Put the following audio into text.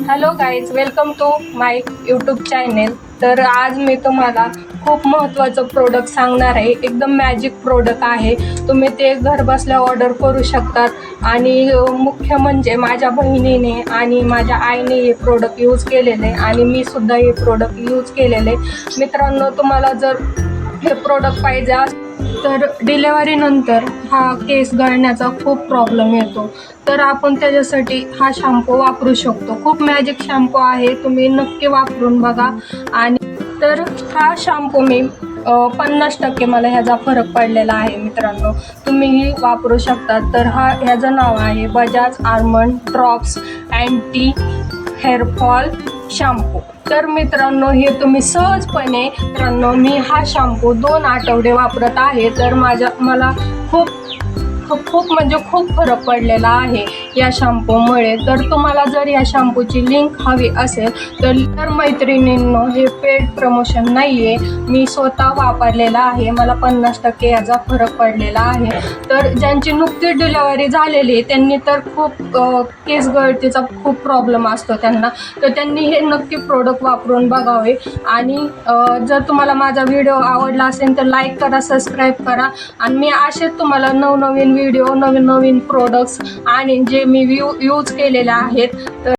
Hello guys, welcome to my YouTube channel. तर आज मी तुम्हाला खूप महत्त्वाचं प्रोडक्ट सांगणार आहे. एकदम मॅजिक प्रोडक्ट आहे. तुम्ही ते घर बसल्या ऑर्डर करू शकतात आणि मुख्य म्हणजे माझ्या बहिणीने आणि माझ्या आईने हे प्रोडक्ट यूज केलेले आणि मी सुद्धा हे प्रोडक्ट यूज केलेले. मित्रांनो, तुम्हाला जर हे प्रोडक्ट पाहिजे तर डिलेवरीनंतर हा केस गळण्याचा खूप प्रॉब्लेम येतो. तर आपण त्याच्यासाठी हा शॅम्पू वापरू शकतो. खूप मॅजिक शॅम्पू आहे, तुम्ही नक्की वापरून बघा. आणि तर हा शॅम्पू मी 50% मला ह्याचा फरक पडलेला आहे. मित्रांनो, तुम्हीही वापरू शकता. तर ह्याचं नाव आहे Bajaj almond drops anti hair fall shampoo. तर मित्रांनो, हे तुम्ही सहजपणे मी हा शॅम्पू 2 आठवडे वापरत आहे. तर मला खूप म्हणजे खूप फरक पडलेला आहे या शॅम्पूमुळे. तर तुम्हाला जर या शॅम्पूची लिंक हवी असेल तर मैत्रिणींनो, हे पेड प्रमोशन नाही आहे, मी स्वतः वापरलेला आहे. मला 50% याचा फरक पडलेला आहे. तर ज्यांची नुकतीच डिलेवरी झालेली त्यांनी तर खूप केस गळतीचा खूप प्रॉब्लेम असतो त्यांना, तर त्यांनी हे नक्की प्रोडक्ट वापरून बघावे. आणि जर तुम्हाला माझा व्हिडिओ आवडला असेल तर लाईक करा, सबस्क्राईब करा. आणि मी असेच तुम्हाला नवनवीन व्हिडिओ, नवीन प्रोडक्ट्स आणि जे मी यूज केलेले आहेत